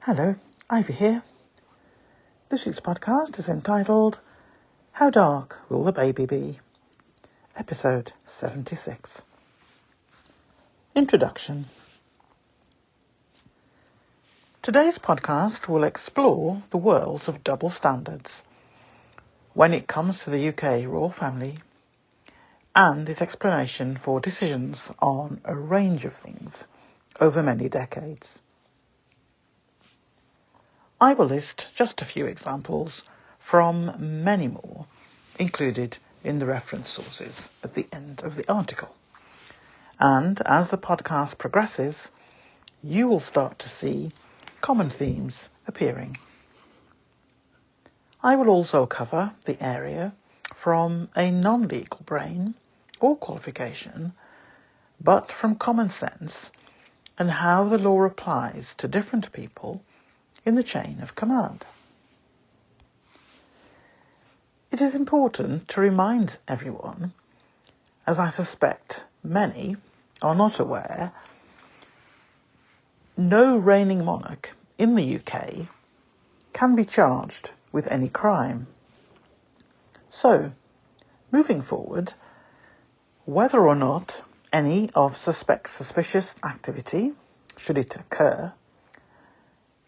Hello, Ivy here. This week's podcast is entitled How Dark Will the Baby Be? Episode 76. Introduction. Today's podcast will explore the worlds of double standards when it comes to the UK royal family and its explanation for decisions on a range of things over many decades. I will list just a few examples from many more included in the reference sources at the end of the article. And as the podcast progresses, you will start to see common themes appearing. I will also cover the area from a non-legal brain or qualification, but from common sense and how the law applies to different people in the chain of command. It is important to remind everyone, as I suspect many are not aware, no reigning monarch in the UK can be charged with any crime. So, moving forward, whether or not any of suspicious activity, should it occur,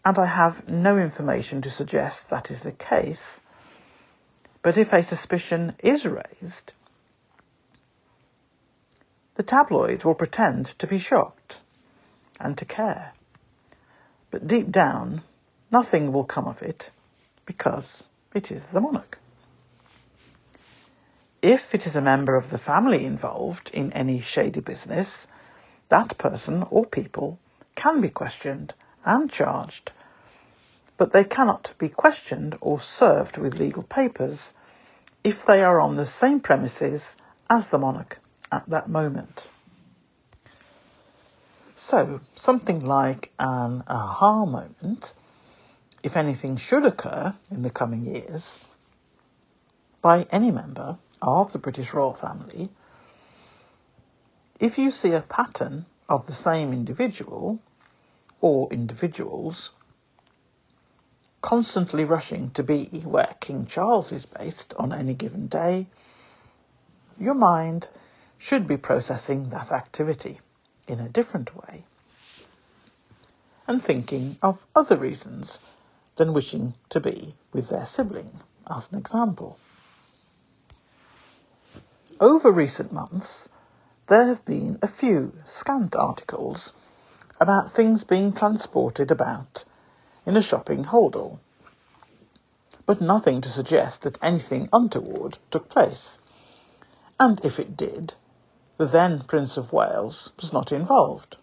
and I have no information to suggest that is the case, but if a suspicion is raised, the tabloid will pretend to be shocked and to care. But deep down, nothing will come of it because it is the monarch. If it is a member of the family involved in any shady business, that person or people can be questioned and charged, but they cannot be questioned or served with legal papers if they are on the same premises as the monarch at that moment. So, something like an aha moment, if anything should occur in the coming years, by any member of the British royal family, if you see a pattern of the same individual or individuals constantly rushing to be where King Charles is based on any given day, your mind should be processing that activity in a different way and thinking of other reasons than wishing to be with their sibling, as an example. Over recent months, there have been a few scant articles about things being transported about in a shopping holdall, but nothing to suggest that anything untoward took place. And if it did, the then Prince of Wales was not involved.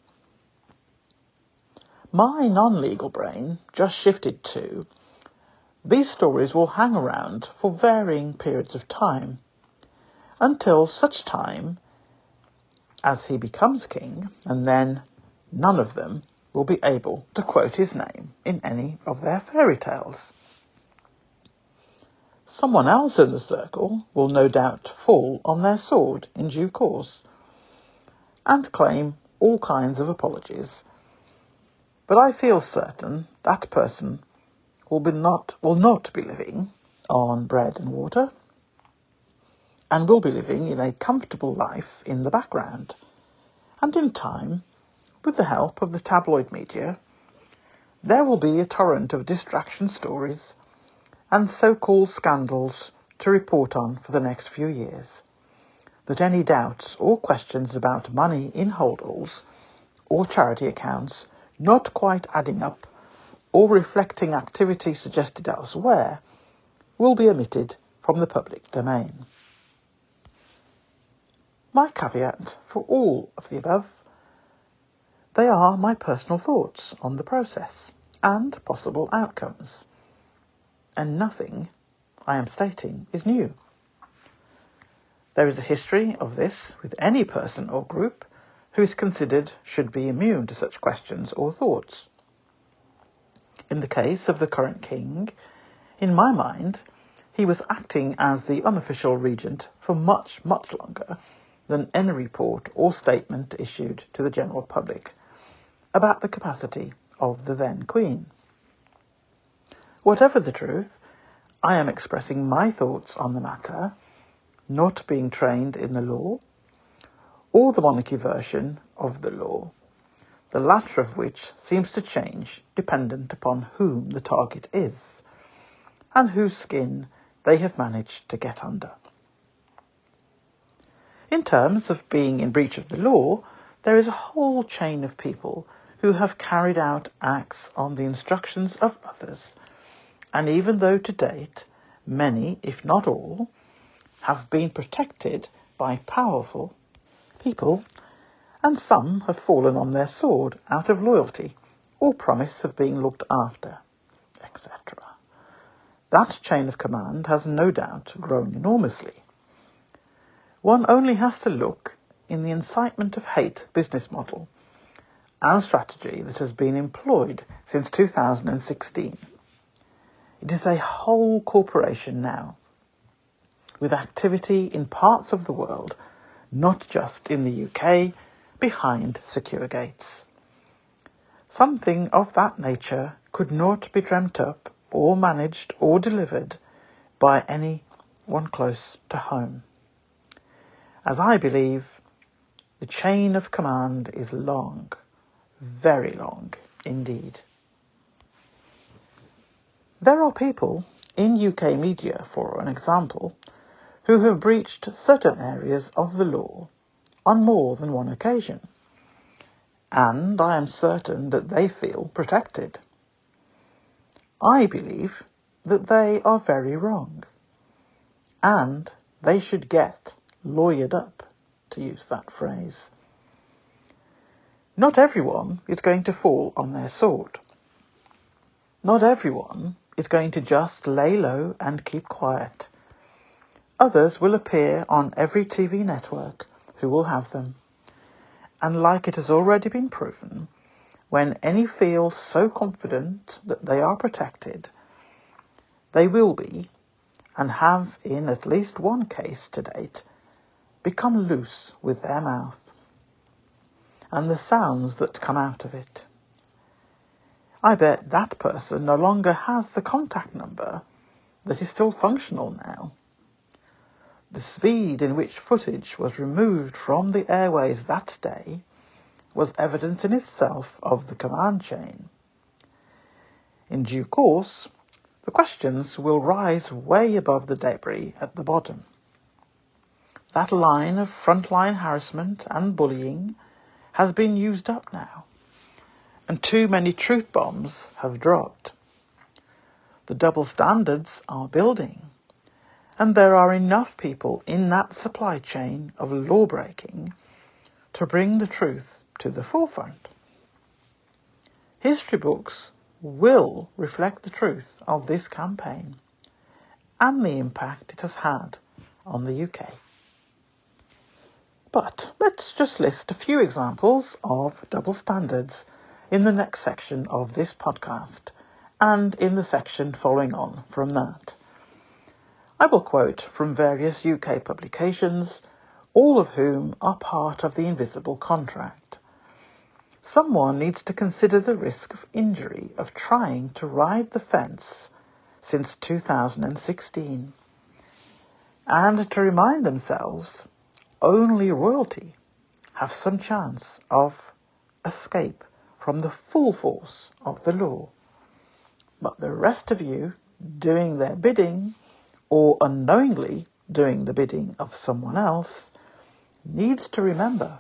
My non-legal brain just shifted to, these stories will hang around for varying periods of time, until such time as he becomes king, and then none of them will be able to quote his name in any of their fairy tales. Someone else in the circle will no doubt fall on their sword in due course and claim all kinds of apologies, but I feel certain that person will not be living on bread and water and will be living in a comfortable life in the background, and in time, with the help of the tabloid media, there will be a torrent of distraction stories and so-called scandals to report on for the next few years, that any doubts or questions about money in holdalls or charity accounts not quite adding up or reflecting activity suggested elsewhere will be omitted from the public domain. My caveat for all of the above: they are my personal thoughts on the process and possible outcomes, and nothing I am stating is new. There is a history of this with any person or group who is considered should be immune to such questions or thoughts. In the case of the current king, in my mind, he was acting as the unofficial regent for much, much longer than any report or statement issued to the general public about the capacity of the then Queen. Whatever the truth, I am expressing my thoughts on the matter, not being trained in the law, or the monarchy version of the law, the latter of which seems to change dependent upon whom the target is, and whose skin they have managed to get under. In terms of being in breach of the law, there is a whole chain of people who have carried out acts on the instructions of others, and even though to date many, if not all, have been protected by powerful people, and some have fallen on their sword out of loyalty or promise of being looked after, etc. That chain of command has no doubt grown enormously. One only has to look in the incitement of hate business model and strategy that has been employed since 2016. It is a whole corporation now, with activity in parts of the world, not just in the UK, behind secure gates. Something of that nature could not be dreamt up or managed or delivered by any one close to home. As I believe, the chain of command is long, very long indeed. There are people in UK media, for an example, who have breached certain areas of the law on more than one occasion, and I am certain that they feel protected. I believe that they are very wrong, and they should get lawyered up, to use that phrase. Not everyone is going to fall on their sword. Not everyone is going to just lay low and keep quiet. Others will appear on every TV network who will have them. And like it has already been proven, when any feel so confident that they are protected, they will be, and have in at least one case to date, become loose with their mouth and the sounds that come out of it. I bet that person no longer has the contact number that is still functional now. The speed in which footage was removed from the airways that day was evidence in itself of the command chain. In due course, the questions will rise way above the debris at the bottom. That line of frontline harassment and bullying has been used up now, and too many truth bombs have dropped. The double standards are building, and there are enough people in that supply chain of law-breaking to bring the truth to the forefront. History books will reflect the truth of this campaign and the impact it has had on the UK. But let's just list a few examples of double standards in the next section of this podcast and in the section following on from that. I will quote from various UK publications, all of whom are part of the invisible contract. Someone needs to consider the risk of injury of trying to ride the fence since 2016, and to remind themselves only royalty have some chance of escape from the full force of the law. But the rest of you doing their bidding, or unknowingly doing the bidding of someone else, needs to remember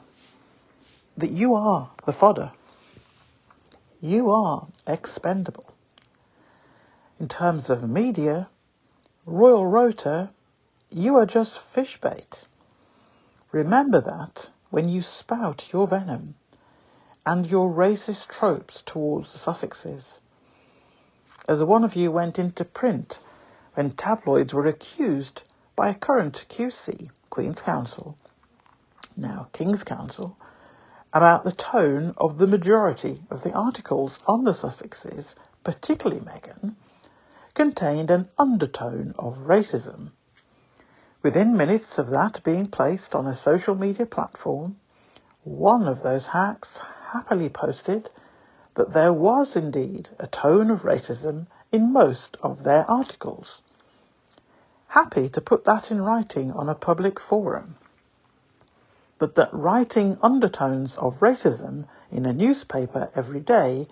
that you are the fodder. You are expendable. In terms of media, Royal Rota, you are just fish bait. Remember that when you spout your venom and your racist tropes towards the Sussexes. As one of you went into print when tabloids were accused by a current QC, Queen's Counsel, now King's Counsel, about the tone of the majority of the articles on the Sussexes, particularly Meghan, contained an undertone of racism. Within minutes of that being placed on a social media platform, one of those hacks happily posted that there was indeed a tone of racism in most of their articles. Happy to put that in writing on a public forum. But that writing undertones of racism in a newspaper every day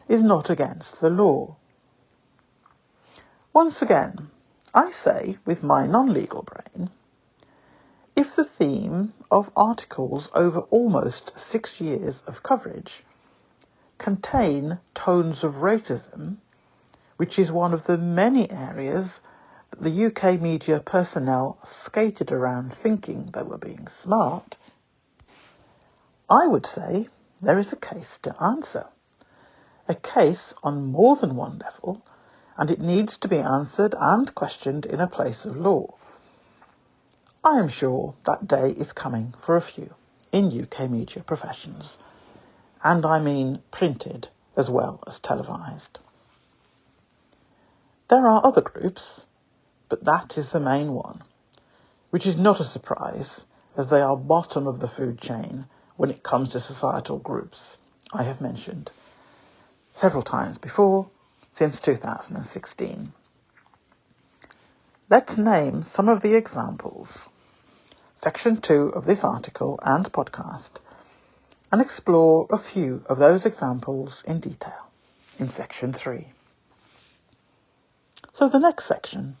is not against the law. Once again, I say with my non-legal brain, if the theme of articles over almost 6 years of coverage contain tones of racism, which is one of the many areas that the UK media personnel skated around thinking they were being smart, I would say there is a case to answer. A case on more than one level, and it needs to be answered and questioned in a place of law. I am sure that day is coming for a few in UK media professions, and I mean printed as well as televised. There are other groups, but that is the main one, which is not a surprise, as they are bottom of the food chain when it comes to societal groups I have mentioned several times before, since 2016. Let's name some of the examples. Section 2 of this article and podcast, and explore a few of those examples in detail in Section 3. So the next section,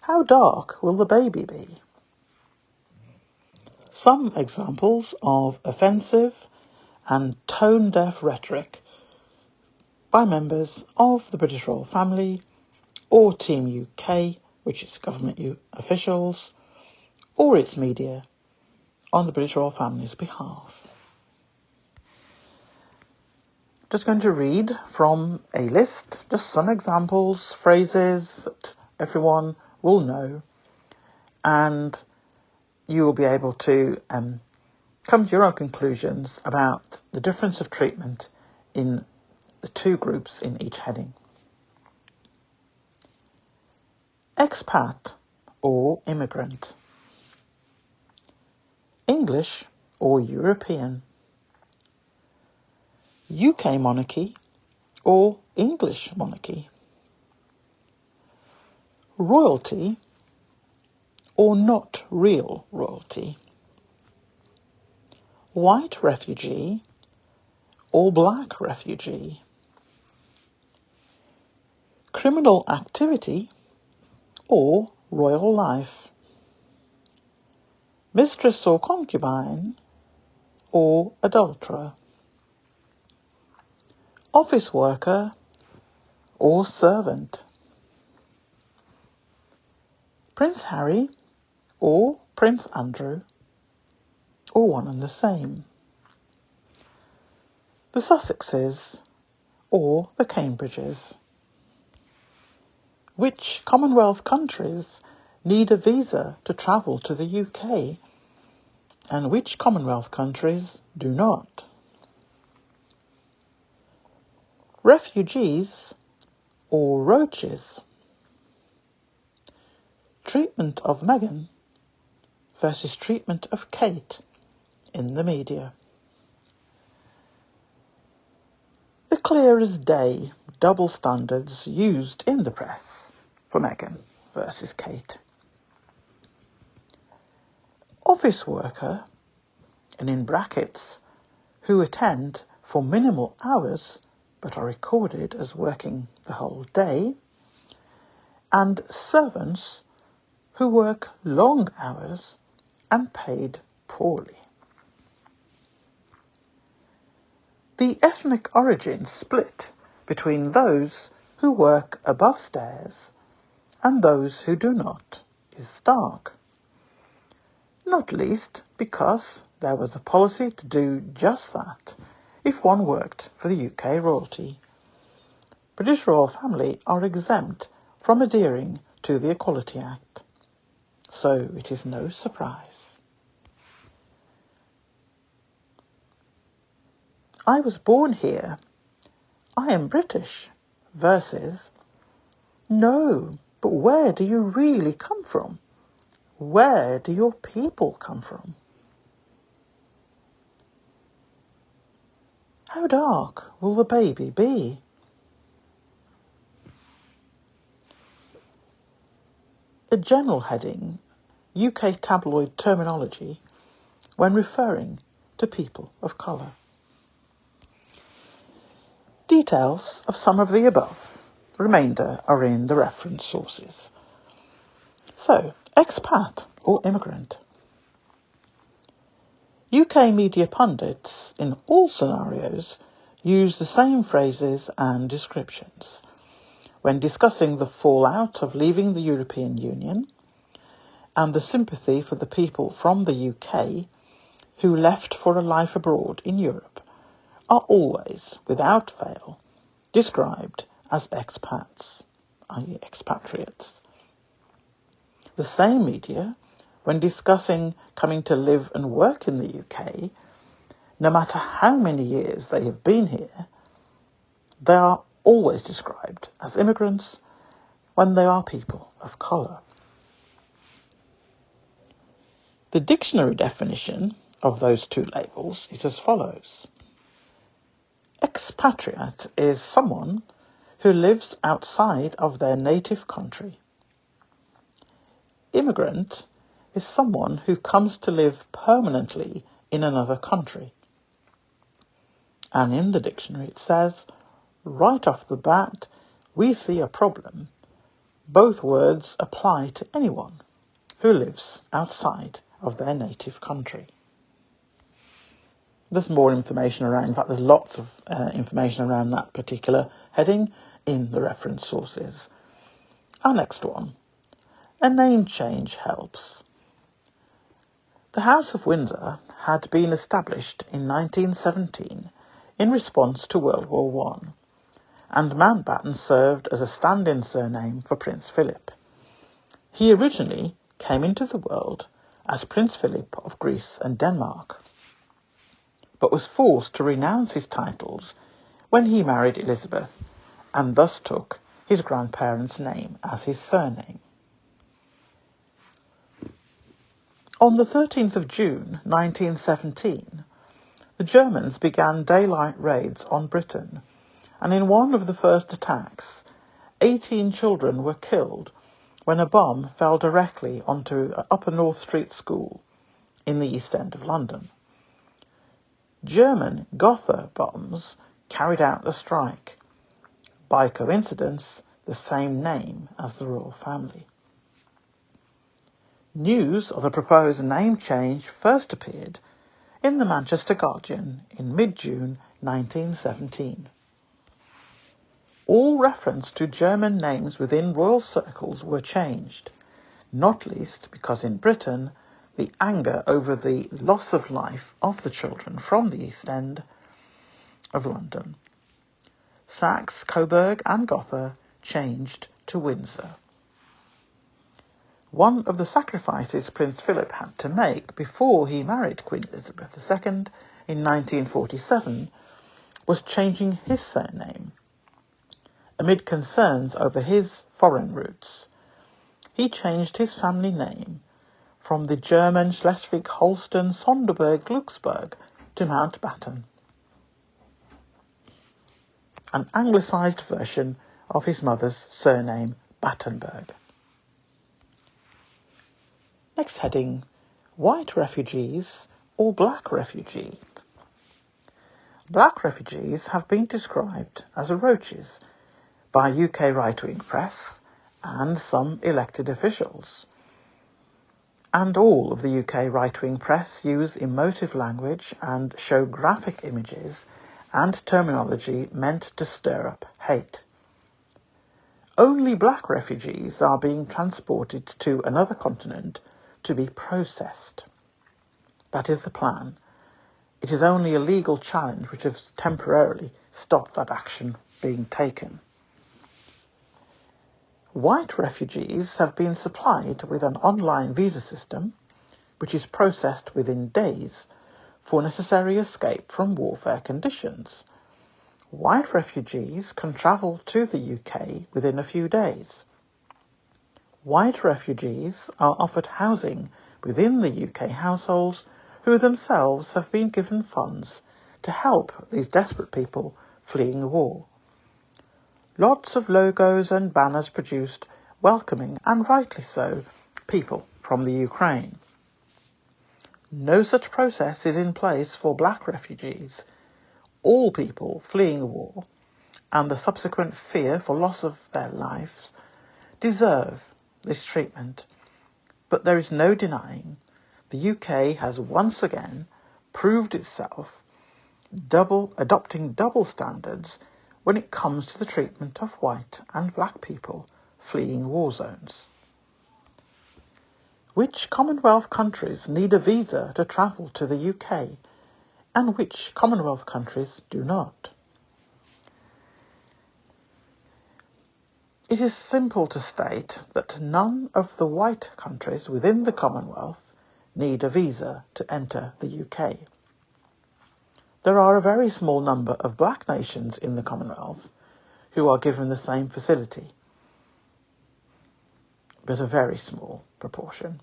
how dark will the baby be? Some examples of offensive and tone-deaf rhetoric by members of the British Royal Family or Team UK, which is government officials, or its media on the British Royal Family's behalf. Just going to read from a list, just some examples, phrases that everyone will know, and you will be able to come to your own conclusions about the difference of treatment in the two groups in each heading. Expat or immigrant. English or European. UK monarchy or English monarchy. Royalty or not real royalty. White refugee or black refugee. Criminal activity or royal life. Mistress or concubine or adulterer. Office worker or servant. Prince Harry or Prince Andrew, or one and the same. The Sussexes or the Cambridges. Which Commonwealth countries need a visa to travel to the UK, and which Commonwealth countries do not? Refugees or roaches. Treatment of Meghan versus treatment of Kate in the media. The clear as day double standards used in the press for Meghan versus Kate. Office worker, and in brackets, who attend for minimal hours but are recorded as working the whole day, and servants who work long hours and paid poorly. The ethnic origin split between those who work above stairs and those who do not is stark. Not least because there was a policy to do just that if one worked for the UK royalty. British Royal Family are exempt from adhering to the Equality Act, so it is no surprise. I was born here, I am British, versus, no, but where do you really come from? Where do your people come from? How dark will the baby be? A general heading, UK tabloid terminology, when referring to people of colour. Details of some of the above. The remainder are in the reference sources. So, expat or immigrant. UK media pundits in all scenarios use the same phrases and descriptions when discussing the fallout of leaving the European Union and the sympathy for the people from the UK who left for a life abroad in Europe are always, without fail, described as expats, i.e. expatriates. The same media, when discussing coming to live and work in the UK, no matter how many years they have been here, they are always described as immigrants when they are people of colour. The dictionary definition of those two labels is as follows. Expatriate is someone who lives outside of their native country. Immigrant is someone who comes to live permanently in another country. And in the dictionary it says, right off the bat, we see a problem. Both words apply to anyone who lives outside of their native country. There's more information around, in fact there's lots of information around that particular heading in the reference sources. Our next one, a name change helps. The House of Windsor had been established in 1917 in response to World War I, and Mountbatten served as a stand-in surname for Prince Philip. He originally came into the world as Prince Philip of Greece and Denmark, but was forced to renounce his titles when he married Elizabeth and thus took his grandparents' name as his surname. On the 13th of June 1917, the Germans began daylight raids on Britain, and in one of the first attacks, 18 children were killed when a bomb fell directly onto Upper North Street School in the East End of London. German Gotha bombs carried out the strike. By coincidence, the same name as the royal family. News of the proposed name change first appeared in the Manchester Guardian in mid-June 1917. All reference to German names within royal circles were changed, not least because in Britain the anger over the loss of life of the children from the East End of London. Saxe, Coburg and Gotha changed to Windsor. One of the sacrifices Prince Philip had to make before he married Queen Elizabeth II in 1947 was changing his surname. Amid concerns over his foreign roots, he changed his family name from the German Schleswig-Holstein-Sonderburg-Glücksburg to Mountbatten, an anglicised version of his mother's surname Battenberg. Next heading, white refugees or black refugees. Black refugees have been described as roaches by UK right-wing press and some elected officials. And all of the UK right-wing press use emotive language and show graphic images and terminology meant to stir up hate. Only black refugees are being transported to another continent to be processed. That is the plan. It is only a legal challenge which has temporarily stopped that action being taken. White refugees have been supplied with an online visa system which is processed within days for necessary escape from warfare conditions. White refugees can travel to the UK within a few days. White refugees are offered housing within the UK households who themselves have been given funds to help these desperate people fleeing the war. Lots of logos and banners produced welcoming, and rightly so, people from the Ukraine. No such process is in place for black refugees. All people fleeing the war and the subsequent fear for loss of their lives deserve this treatment. But there is no denying the UK has once again proved itself adopting double standards when it comes to the treatment of white and black people fleeing war zones. Which Commonwealth countries need a visa to travel to the UK, and which Commonwealth countries do not? It is simple to state that none of the white countries within the Commonwealth need a visa to enter the UK. There are a very small number of black nations in the Commonwealth who are given the same facility, but a very small proportion.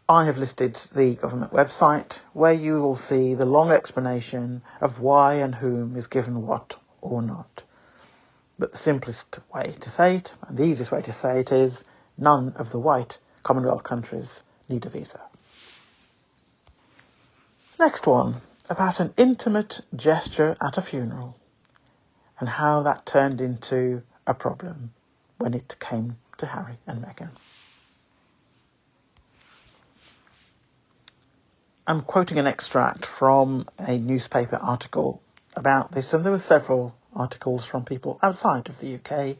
I have listed the government website where you will see the long explanation of why and whom is given what or not. But the simplest way to say it, and the easiest way to say it, is none of the white Commonwealth countries need a visa. Next one, about an intimate gesture at a funeral and how that turned into a problem when it came to Harry and Meghan. I'm quoting an extract from a newspaper article about this, and there were several articles from people outside of the UK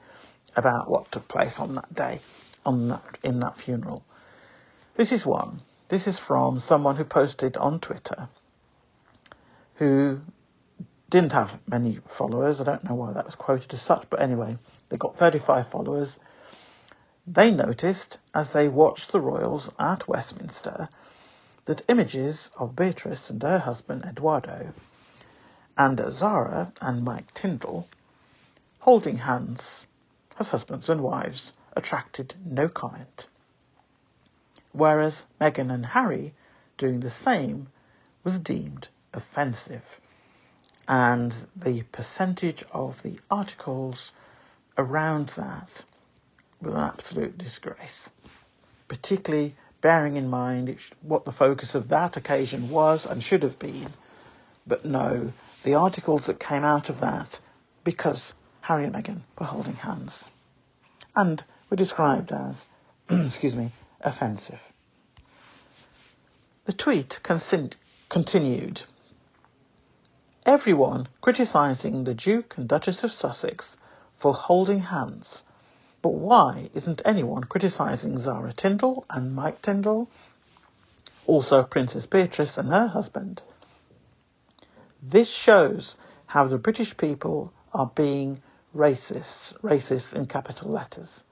about what took place on that day, in that funeral. This is one. This is from someone who posted on Twitter, who didn't have many followers. I don't know why that was quoted as such, but anyway, they got 35 followers. They noticed, as they watched the royals at Westminster, that images of Beatrice and her husband Eduardo and Zara and Mike Tindall holding hands as husbands and wives attracted no comment, whereas Meghan and Harry doing the same was deemed offensive, and the percentage of the articles around that was an absolute disgrace, particularly bearing in mind what the focus of that occasion was and should have been. But no, the articles that came out of that, because Harry and Meghan were holding hands, and were described as, offensive. The tweet continued. Everyone criticising the Duke and Duchess of Sussex for holding hands. But why isn't anyone criticising Zara Tindall and Mike Tindall? Also Princess Beatrice and her husband. This shows how the British people are being racist in capital letters.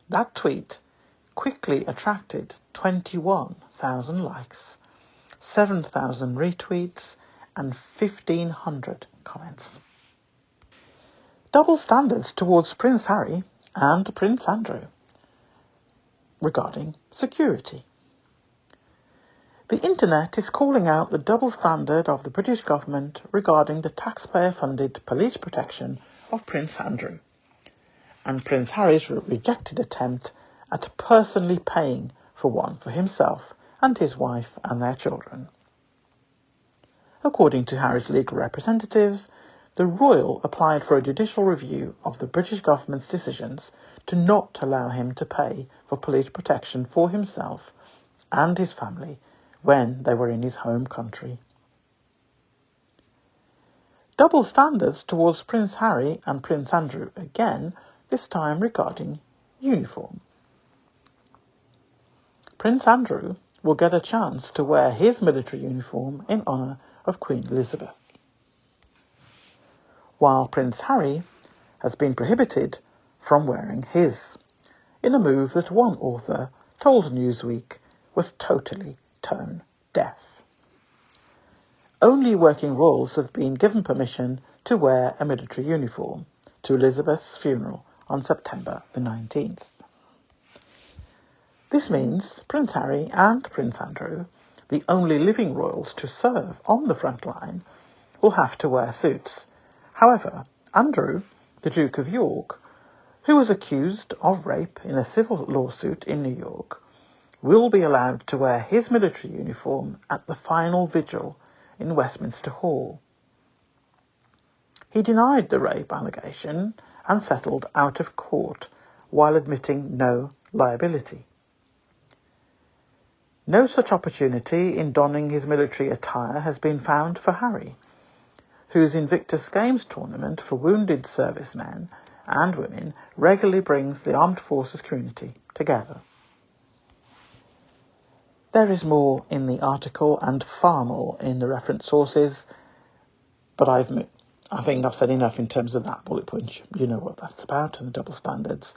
That tweet quickly attracted 21,000 likes, 7,000 retweets, and 1,500 comments. Double standards towards Prince Harry and Prince Andrew regarding security. The internet is calling out the double standard of the British government regarding the taxpayer-funded police protection of Prince Andrew and Prince Harry's rejected attempt at personally paying for one for himself and his wife and their children. According to Harry's legal representatives, the Royal applied for a judicial review of the British government's decisions to not allow him to pay for police protection for himself and his family when they were in his home country. Double standards towards Prince Harry and Prince Andrew again, this time regarding uniform. Prince Andrew will get a chance to wear his military uniform in honour of Queen Elizabeth, while Prince Harry has been prohibited from wearing his, in a move that one author told Newsweek was totally tone deaf. Only working royals have been given permission to wear a military uniform to Elizabeth's funeral on September the 19th. This means Prince Harry and Prince Andrew the only living royals to serve on the front line, will have to wear suits. However, Andrew, the Duke of York, who was accused of rape in a civil lawsuit in New York, will be allowed to wear his military uniform at the final vigil in Westminster Hall. He denied the rape allegation and settled out of court while admitting no liability. No such opportunity in donning his military attire has been found for Harry, whose Invictus Games tournament for wounded servicemen and women regularly brings the armed forces community together. There is more in the article and far more in the reference sources, but I think I've said enough in terms of that bullet point. You know what that's about and the double standards.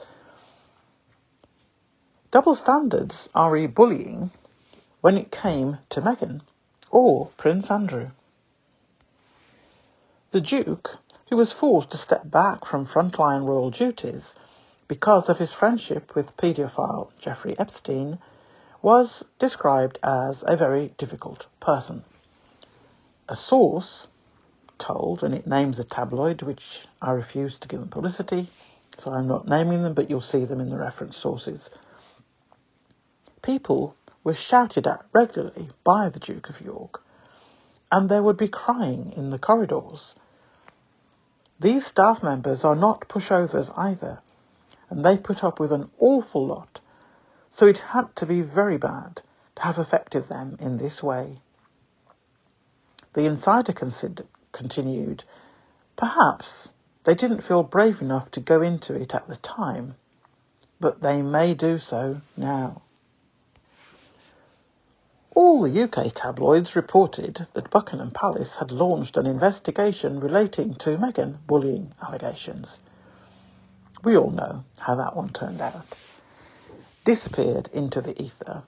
Double standards are bullying when it came to Meghan or Prince Andrew. The Duke, who was forced to step back from frontline royal duties because of his friendship with paedophile Jeffrey Epstein, was described as a very difficult person. A source told, and it names a tabloid, which I refuse to give them publicity, so I'm not naming them, but you'll see them in the reference sources. People were shouted at regularly by the Duke of York, and there would be crying in the corridors. These staff members are not pushovers either, and they put up with an awful lot, so it had to be very bad to have affected them in this way. The insider continued, perhaps they didn't feel brave enough to go into it at the time, but they may do so now. All the UK tabloids reported that Buckingham Palace had launched an investigation relating to Meghan bullying allegations. We all know how that one turned out. Disappeared into the ether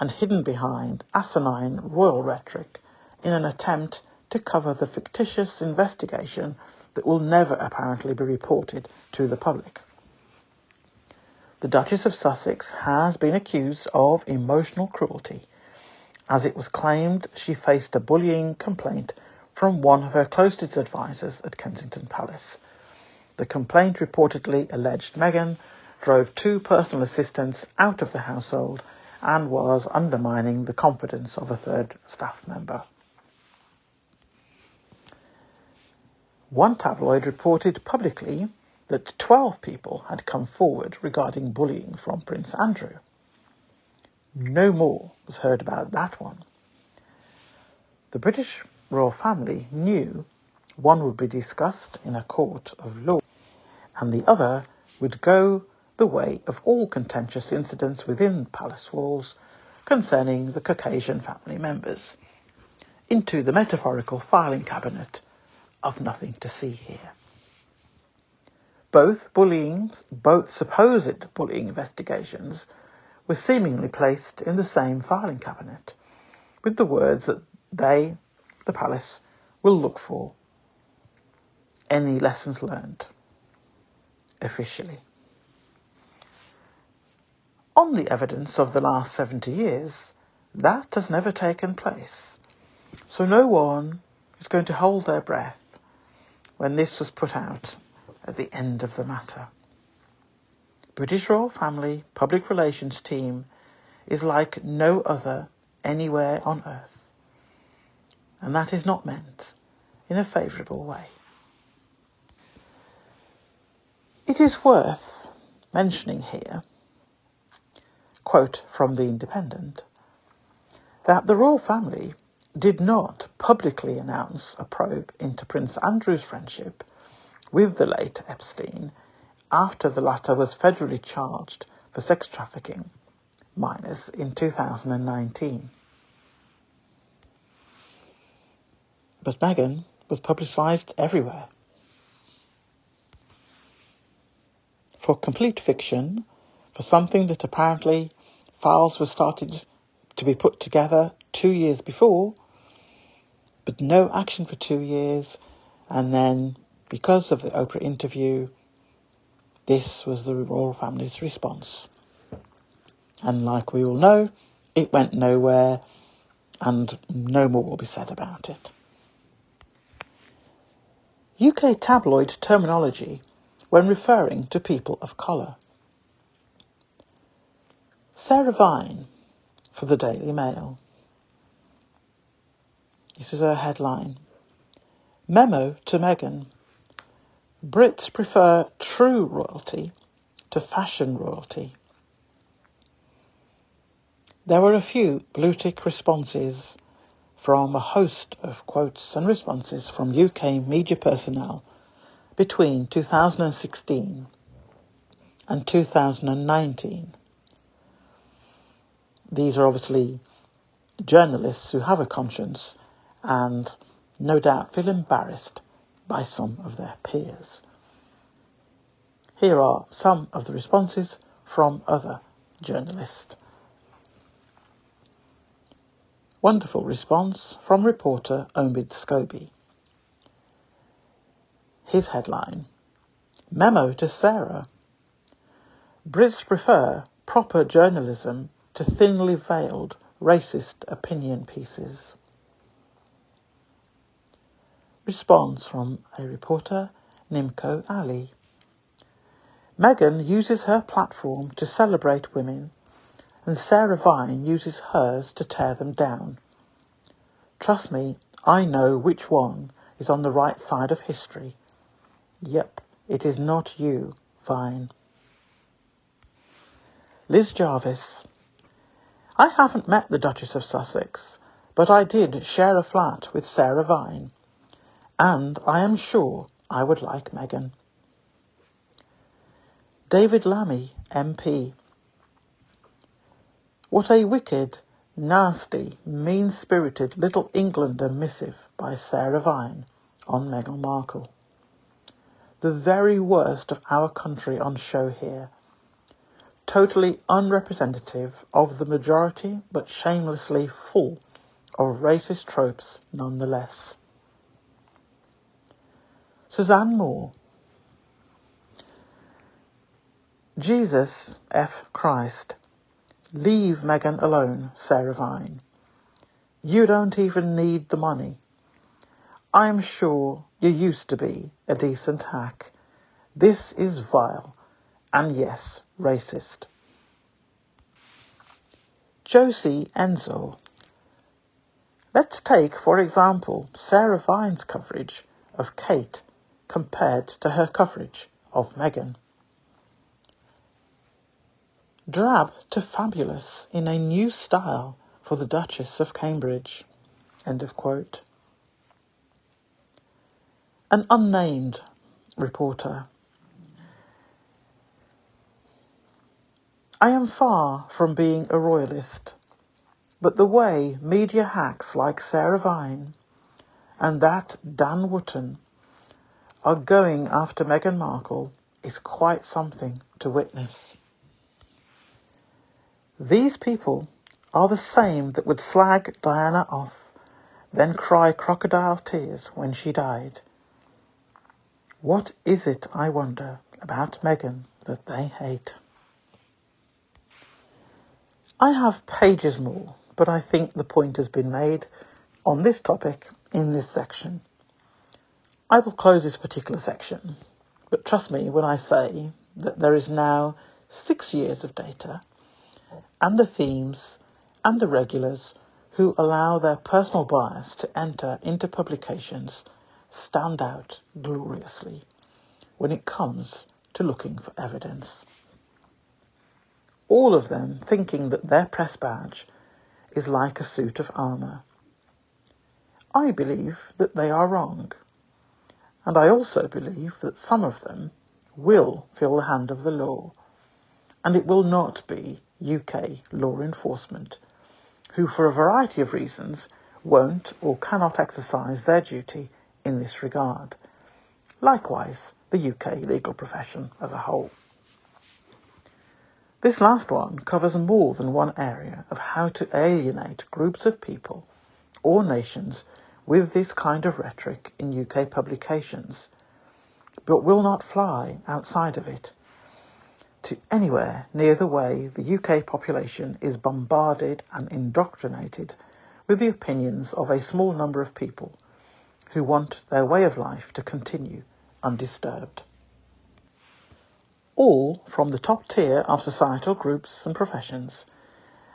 and hidden behind asinine royal rhetoric in an attempt to cover the fictitious investigation that will never apparently be reported to the public. The Duchess of Sussex has been accused of emotional cruelty, as it was claimed she faced a bullying complaint from one of her closest advisors at Kensington Palace. The complaint reportedly alleged Meghan drove 2 personal assistants out of the household and was undermining the confidence of a third staff member. One tabloid reported publicly that 12 people had come forward regarding bullying from Prince Andrew. No more was heard about that one. The British royal family knew one would be discussed in a court of law, and the other would go the way of all contentious incidents within palace walls concerning the Caucasian family members, into the metaphorical filing cabinet of nothing to see here. Both supposed bullying investigations were seemingly placed in the same filing cabinet, with the words that they, the palace, will look for any lessons learned, officially. On the evidence of the last 70 years, that has never taken place, so no one is going to hold their breath when this was put out at the end of the matter. British royal family public relations team is like no other anywhere on earth, and that is not meant in a favourable way. It is worth mentioning here, quote from The Independent, that the royal family did not publicly announce a probe into Prince Andrew's friendship with the late Epstein after the latter was federally charged for sex trafficking minors in 2019. But Meghan was publicised everywhere. For complete fiction, for something that apparently files were started to be put together 2 years before, but no action for 2 years, and then, because of the Oprah interview, this was the royal family's response. And like we all know, it went nowhere, and no more will be said about it. UK tabloid terminology when referring to people of colour. Sarah Vine for the Daily Mail. This is her headline. Memo to Meghan. Brits prefer true royalty to fashion royalty. There were a few blue-tick responses from a host of quotes and responses from UK media personnel between 2016 and 2019. These are obviously journalists who have a conscience and no doubt feel embarrassed by some of their peers. Here are some of the responses from other journalists. Wonderful response from reporter Omid Scobie. His headline, Memo to Sarah. Brits prefer proper journalism to thinly veiled racist opinion pieces. Response from a reporter, Nimco Ali. Meghan uses her platform to celebrate women, and Sarah Vine uses hers to tear them down. Trust me, I know which one is on the right side of history. Yep, it is not you, Vine. Liz Jarvis. I haven't met the Duchess of Sussex, but I did share a flat with Sarah Vine, and I am sure I would like Meghan. David Lammy, MP. What a wicked, nasty, mean-spirited Little Englander missive by Sarah Vine on Meghan Markle. The very worst of our country on show here. Totally unrepresentative of the majority, but shamelessly full of racist tropes nonetheless. Suzanne Moore. Jesus F. Christ. Leave Meghan alone, Sarah Vine. You don't even need the money. I'm sure you used to be a decent hack. This is vile, and yes, racist. Josie Enzo. Let's take, for example, Sarah Vine's coverage of Kate compared to her coverage of Meghan. Drab to fabulous in a new style for the Duchess of Cambridge. End of quote. An unnamed reporter. I am far from being a royalist, but the way media hacks like Sarah Vine and that Dan Wootton are going after Meghan Markle is quite something to witness. These people are the same that would slag Diana off, then cry crocodile tears when she died. What is it, I wonder, about Meghan that they hate? I have pages more, but I think the point has been made on this topic in this section. I will close this particular section, but trust me when I say that there is now 6 years of data, and the themes and the regulars who allow their personal bias to enter into publications stand out gloriously when it comes to looking for evidence. All of them thinking that their press badge is like a suit of armour. I believe that they are wrong, and I also believe that some of them will feel the hand of the law, and it will not be UK law enforcement, who for a variety of reasons won't or cannot exercise their duty in this regard. Likewise, the UK legal profession as a whole. This last one covers more than one area of how to alienate groups of people or nations with this kind of rhetoric in UK publications, but will not fly outside of it to anywhere near the way the UK population is bombarded and indoctrinated with the opinions of a small number of people who want their way of life to continue undisturbed. All from the top tier of societal groups and professions,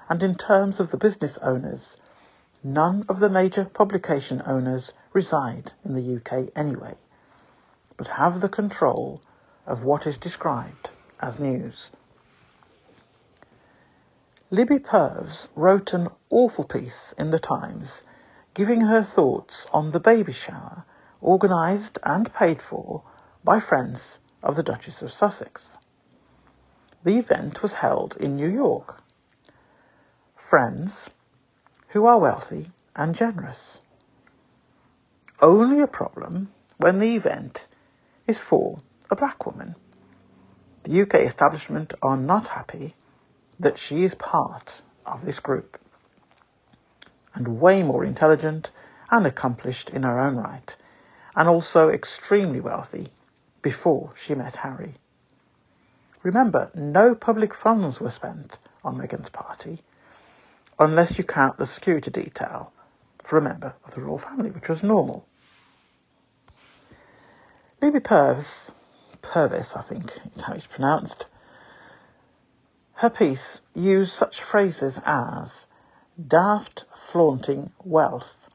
and in terms of the business owners, none of the major publication owners reside in the UK anyway, but have the control of what is described as news. Libby Purves wrote an awful piece in the Times giving her thoughts on the baby shower organised and paid for by friends of the Duchess of Sussex. The event was held in New York. Friends who are wealthy and generous. Only a problem when the event is for a black woman. The UK establishment are not happy that she is part of this group, and way more intelligent and accomplished in her own right, and also extremely wealthy before she met Harry. Remember, no public funds were spent on Meghan's party, unless you count the security detail for a member of the royal family, which was normal. Libby Purves, I think is how it's pronounced, her piece used such phrases as daft flaunting wealth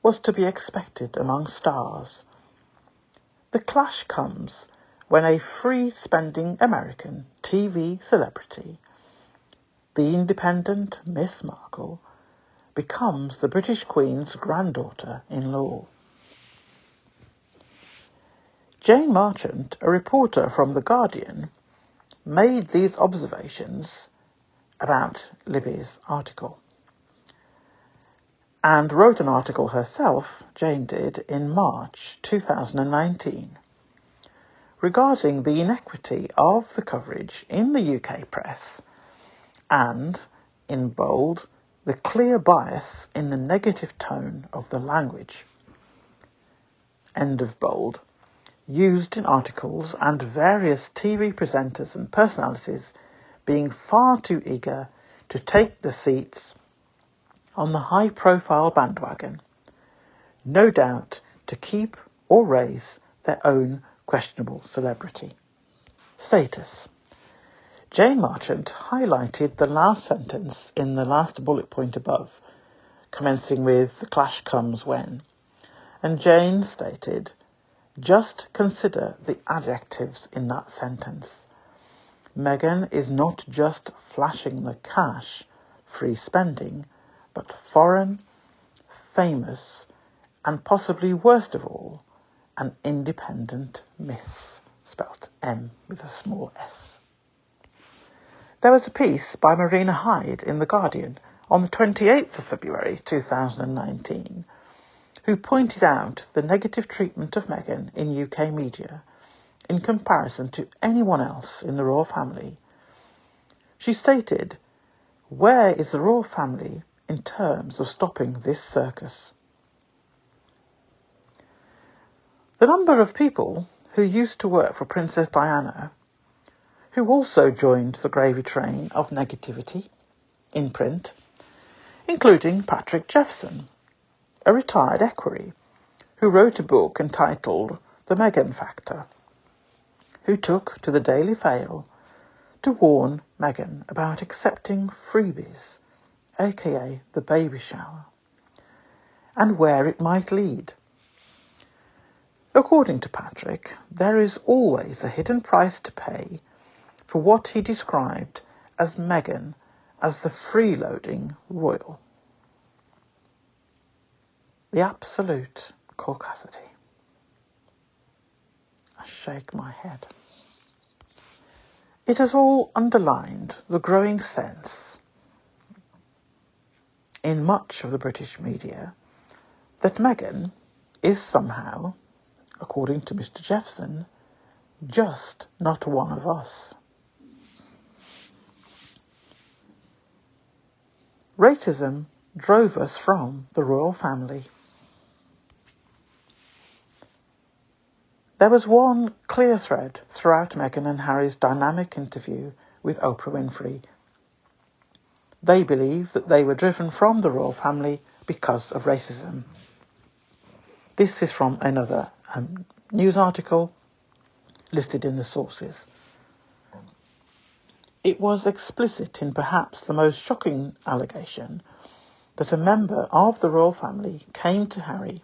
was to be expected among stars. The clash comes when a free-spending American TV celebrity, the independent Miss Markle, becomes the British Queen's granddaughter-in-law. Jane Marchant, a reporter from The Guardian, made these observations about Libby's article, and wrote an article herself, Jane did, in March 2019, regarding the inequity of the coverage in the UK press and, in bold, the clear bias in the negative tone of the language, end of bold, used in articles, and various TV presenters and personalities being far too eager to take the seats on the high-profile bandwagon, no doubt to keep or raise their own questionable celebrity. Status. Jane Marchant highlighted the last sentence in the last bullet point above, commencing with "the clash comes when," and Jane stated, "Just consider the adjectives in that sentence. Meghan is not just flashing the cash, free spending, but foreign, famous, and possibly worst of all, an independent miss," spelt M with a small s. There was a piece by Marina Hyde in The Guardian on the 28th of February 2019, who pointed out the negative treatment of Meghan in UK media in comparison to anyone else in the royal family. She stated, "Where is the royal family in terms of stopping this circus?" The number of people who used to work for Princess Diana, who also joined the gravy train of negativity in print, including Patrick Jeffson, a retired equerry, who wrote a book entitled The Meghan Factor, who took to the Daily Mail to warn Meghan about accepting freebies, aka the baby shower, and where it might lead. According to Patrick, there is always a hidden price to pay for what he described as Meghan as the freeloading royal. The absolute caucasity. I shake my head. It has all underlined the growing sense in much of the British media that Meghan is somehow, according to Mr. Jeffson, just not one of us. Racism drove us from the royal family. There was one clear thread throughout Meghan and Harry's dynamic interview with Oprah Winfrey. They believe that they were driven from the royal family because of racism. This is from another news article listed in the sources. It was explicit in perhaps the most shocking allegation that a member of the royal family came to Harry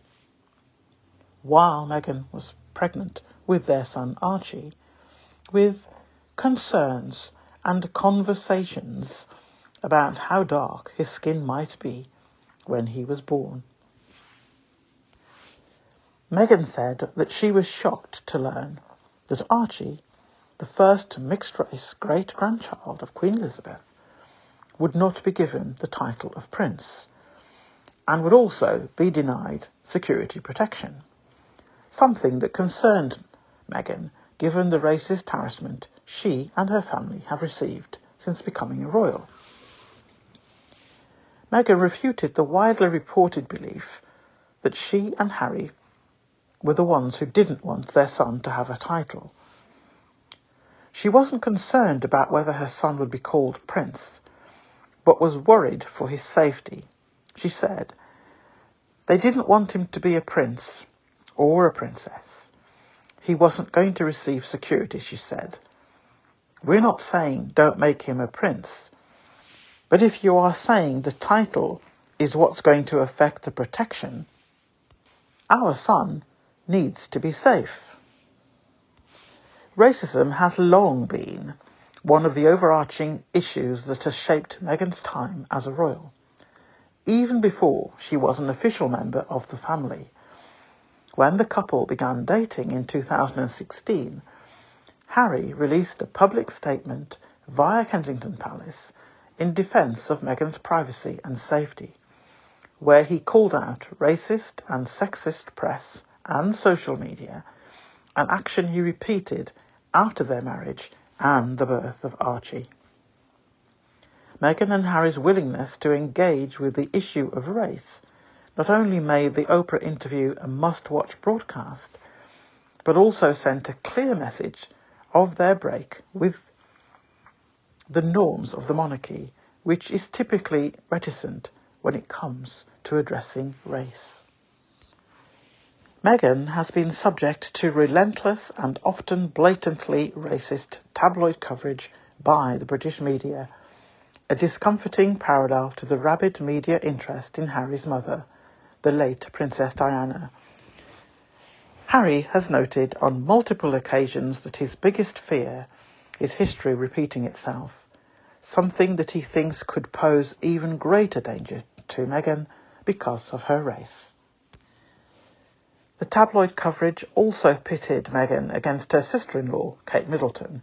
while Meghan was pregnant with their son Archie, with concerns and conversations about how dark his skin might be when he was born. Meghan said that she was shocked to learn that Archie, the first mixed-race great-grandchild of Queen Elizabeth, would not be given the title of prince and would also be denied security protection, something that concerned Meghan given the racist harassment she and her family have received since becoming a royal. Meghan refuted the widely reported belief that she and Harry were the ones who didn't want their son to have a title. She wasn't concerned about whether her son would be called Prince, but was worried for his safety. She said, "They didn't want him to be a prince or a princess. He wasn't going to receive security," she said. "We're not saying don't make him a prince, but if you are saying the title is what's going to affect the protection, our son needs to be safe." Racism has long been one of the overarching issues that has shaped Meghan's time as a royal, even before she was an official member of the family. When the couple began dating in 2016, Harry released a public statement via Kensington Palace in defence of Meghan's privacy and safety, where he called out racist and sexist press and social media, an action he repeated after their marriage and the birth of Archie. Meghan and Harry's willingness to engage with the issue of race not only made the Oprah interview a must-watch broadcast, but also sent a clear message of their break with the norms of the monarchy, which is typically reticent when it comes to addressing race. Meghan has been subject to relentless and often blatantly racist tabloid coverage by the British media, a discomforting parallel to the rabid media interest in Harry's mother, the late Princess Diana. Harry has noted on multiple occasions that his biggest fear is history repeating itself, something that he thinks could pose even greater danger to Meghan because of her race. The tabloid coverage also pitted Meghan against her sister-in-law, Kate Middleton,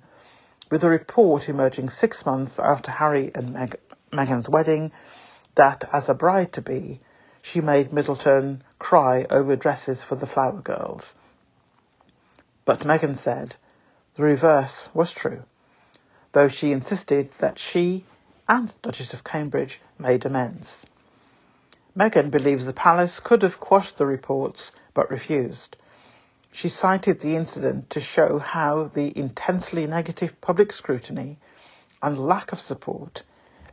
with a report emerging 6 months after Harry and Meghan's wedding that, as a bride-to-be, she made Middleton cry over dresses for the Flower Girls. But Meghan said the reverse was true, though she insisted that she and Duchess of Cambridge made amends. Meghan believes the palace could have quashed the reports but refused. She cited the incident to show how the intensely negative public scrutiny and lack of support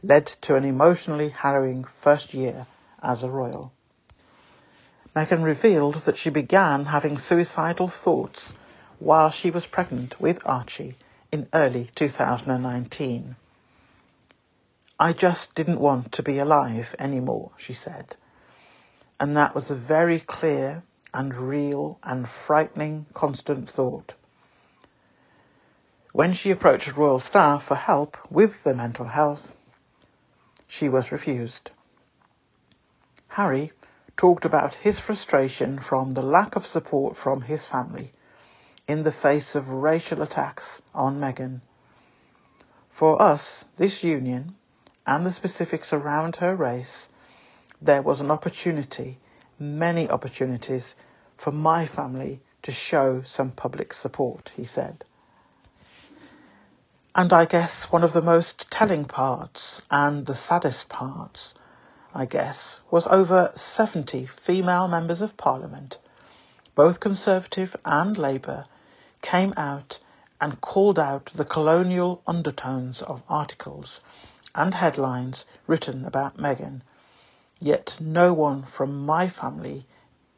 led to an emotionally harrowing first year as a royal. Meghan revealed that she began having suicidal thoughts while she was pregnant with Archie in early 2019. "I just didn't want to be alive anymore," she said. And that was a very clear and real and frightening constant thought. When she approached royal staff for help with their mental health, she was refused. Harry talked about his frustration from the lack of support from his family in the face of racial attacks on Meghan. For us, this union, and the specifics around her race, there was an opportunity, many opportunities, for my family to show some public support, he said. And I guess one of the most telling parts, and the saddest parts, was over 70 female members of Parliament, both Conservative and Labour, came out and called out the colonial undertones of articles and headlines written about Meghan, yet no one from my family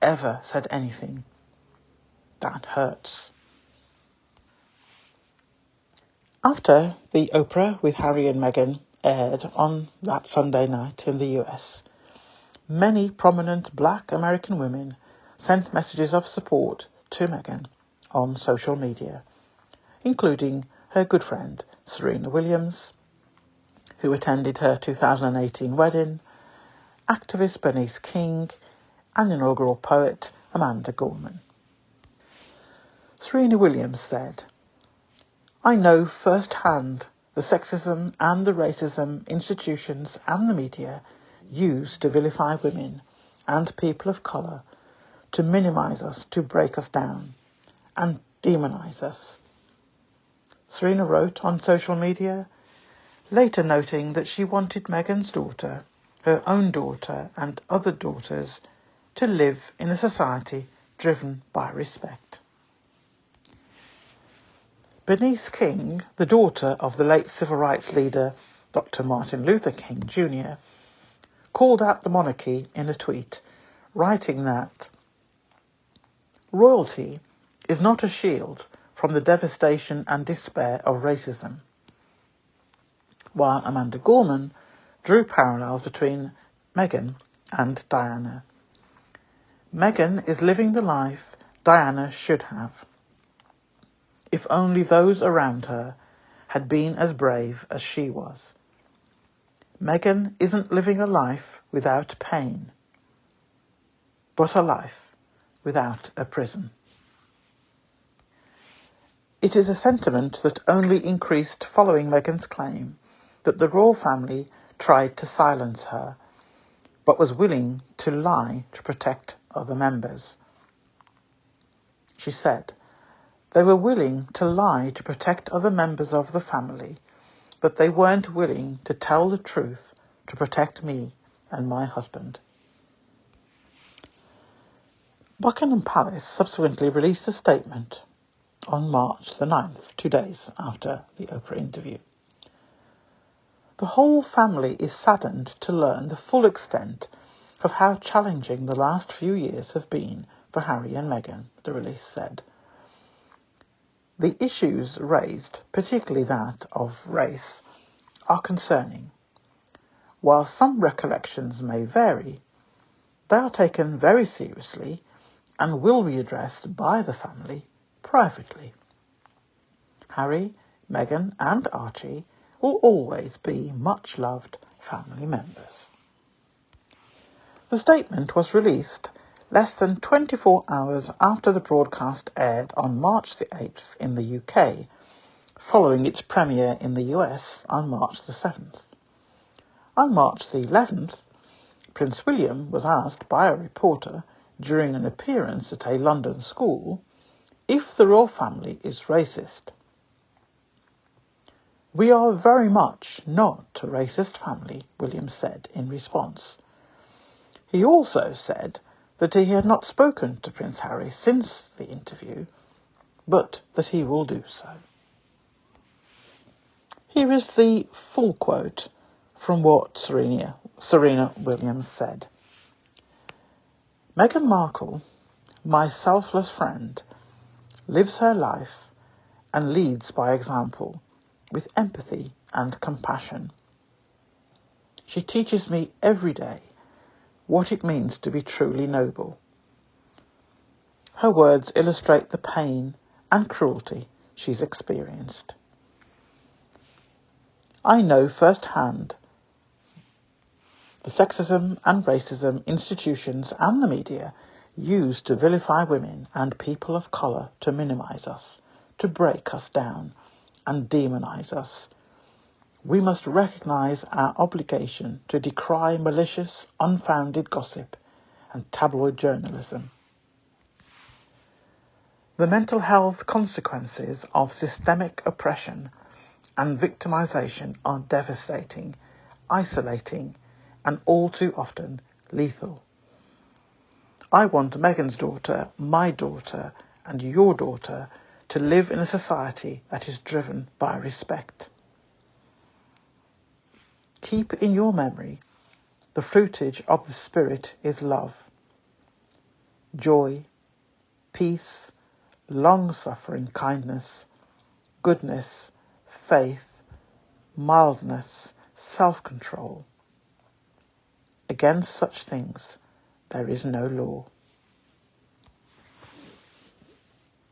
ever said anything. That hurts. After the Oprah with Harry and Meghan aired on that Sunday night in the US, many prominent Black American women sent messages of support to Meghan on social media, including her good friend Serena Williams, who attended her 2018 wedding, activist Bernice King, and inaugural poet Amanda Gorman. Serena Williams said, "I know firsthand the sexism and the racism institutions and the media use to vilify women and people of colour, to minimise us, to break us down, and demonise us." Serena wrote on social media, later noting that she wanted Meghan's daughter, her own daughter and other daughters, to live in a society driven by respect. Bernice King, the daughter of the late civil rights leader Dr. Martin Luther King Jr., called out the monarchy in a tweet, writing that royalty is not a shield from the devastation and despair of racism, while Amanda Gorman drew parallels between Meghan and Diana. Meghan is living the life Diana should have. If only those around her had been as brave as she was. Meghan isn't living a life without pain, but a life without a prison. It is a sentiment that only increased following Meghan's claim that the royal family tried to silence her, but was willing to lie to protect other members. She said, "They were willing to lie to protect other members of the family, but they weren't willing to tell the truth to protect me and my husband." Buckingham Palace subsequently released a statement on March the 9th, 2 days after the Oprah interview. "The whole family is saddened to learn the full extent of how challenging the last few years have been for Harry and Meghan," the release said. "The issues raised, particularly that of race, are concerning. While some recollections may vary, they are taken very seriously and will be addressed by the family privately. Harry, Meghan and Archie will always be much-loved family members." The statement was released less than 24 hours after the broadcast aired on March the 8th in the UK, following its premiere in the US on March the 7th. On March the 11th, Prince William was asked by a reporter during an appearance at a London school if the royal family is racist. "We are very much not a racist family," William said in response. He also said that he had not spoken to Prince Harry since the interview, but that he will do so. Here is the full quote from what Serena Williams said. "Meghan Markle, my selfless friend, lives her life and leads by example, with empathy and compassion. She teaches me every day what it means to be truly noble. Her words illustrate the pain and cruelty she's experienced. I know firsthand the sexism and racism institutions and the media use to vilify women and people of colour, to minimise us, to break us down and demonise us. We must recognise our obligation to decry malicious, unfounded gossip and tabloid journalism. The mental health consequences of systemic oppression and victimisation are devastating, isolating, and all too often lethal. I want Meghan's daughter, my daughter, and your daughter to live in a society that is driven by respect. Keep in your memory The fruitage of the Spirit is love, joy, peace, long-suffering kindness, goodness, faith, mildness, self-control. Against such things there is no law.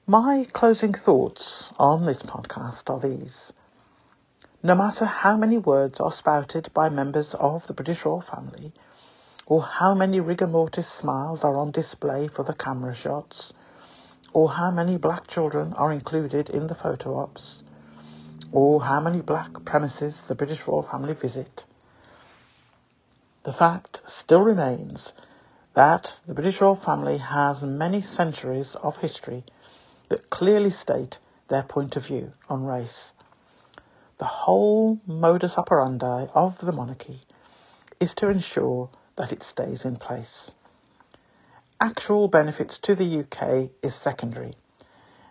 My closing thoughts on this podcast are these. No matter how many words are spouted by members of the British royal family, or how many rigor mortis smiles are on display for the camera shots, or how many black children are included in the photo ops, or how many black premises the British royal family visit, the fact still remains that the British royal family has many centuries of history that clearly state their point of view on race. The whole modus operandi of the monarchy is to ensure that it stays in place. Actual benefits to the UK is secondary,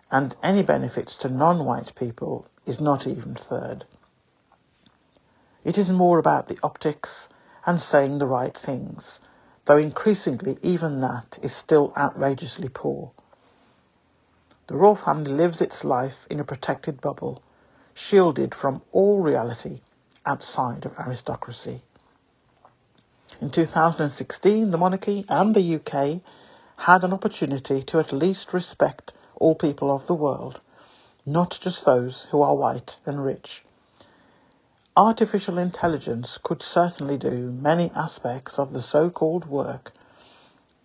and any benefits to non-white people is not even third. It is more about the optics and saying the right things, though increasingly even that is still outrageously poor. The royal family lives its life in a protected bubble, shielded from all reality outside of aristocracy. In 2016, the monarchy and the UK had an opportunity to at least respect all people of the world, not just those who are white and rich. Artificial intelligence could certainly do many aspects of the so-called work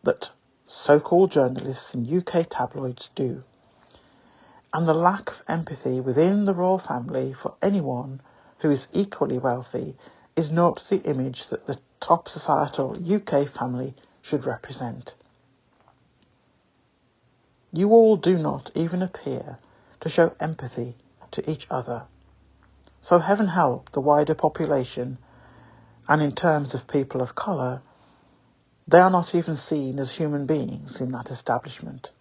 that so-called journalists in UK tabloids do. And the lack of empathy within the royal family for anyone who is equally wealthy is not the image that the top societal UK family should represent. You all do not even appear to show empathy to each other. So heaven help the wider population, and in terms of people of colour, they are not even seen as human beings in that establishment.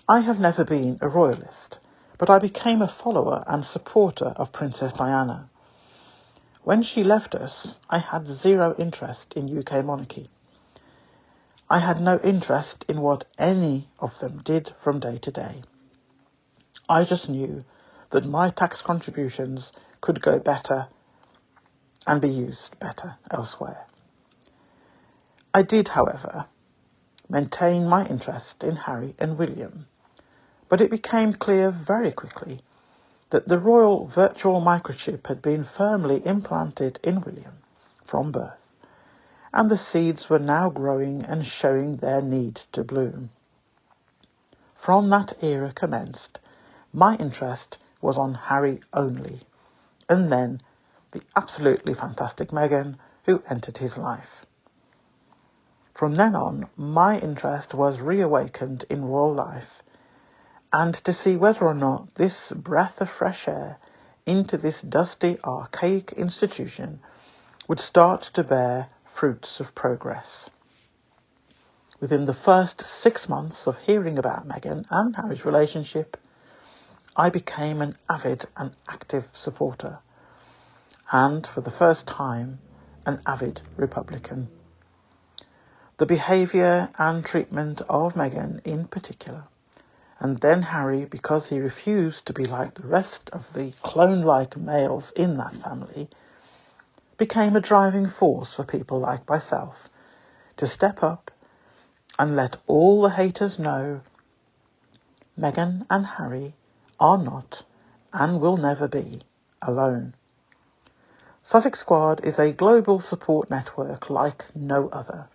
I have never been a royalist, but I became a follower and supporter of Princess Diana. When she left us, I had zero interest in UK monarchy. I had no interest in what any of them did from day to day. I just knew that my tax contributions could go better and be used better elsewhere. I did, however, maintain my interest in Harry and William, but it became clear very quickly that the royal virtual microchip had been firmly implanted in William from birth, and the seeds were now growing and showing their need to bloom. From that era commenced, my interest was on Harry only, and then the absolutely fantastic Meghan, who entered his life. From then on, my interest was reawakened in royal life, and to see whether or not this breath of fresh air into this dusty, archaic institution would start to bear fruits of progress. Within the first 6 months of hearing about Meghan and Harry's relationship, I became an avid and active supporter, and for the first time, an avid Republican. The behaviour and treatment of Meghan in particular, and then Harry, because he refused to be like the rest of the clone-like males in that family, became a driving force for people like myself to step up and let all the haters know Meghan and Harry are not and will never be alone. Sussex Squad is a global support network like no other,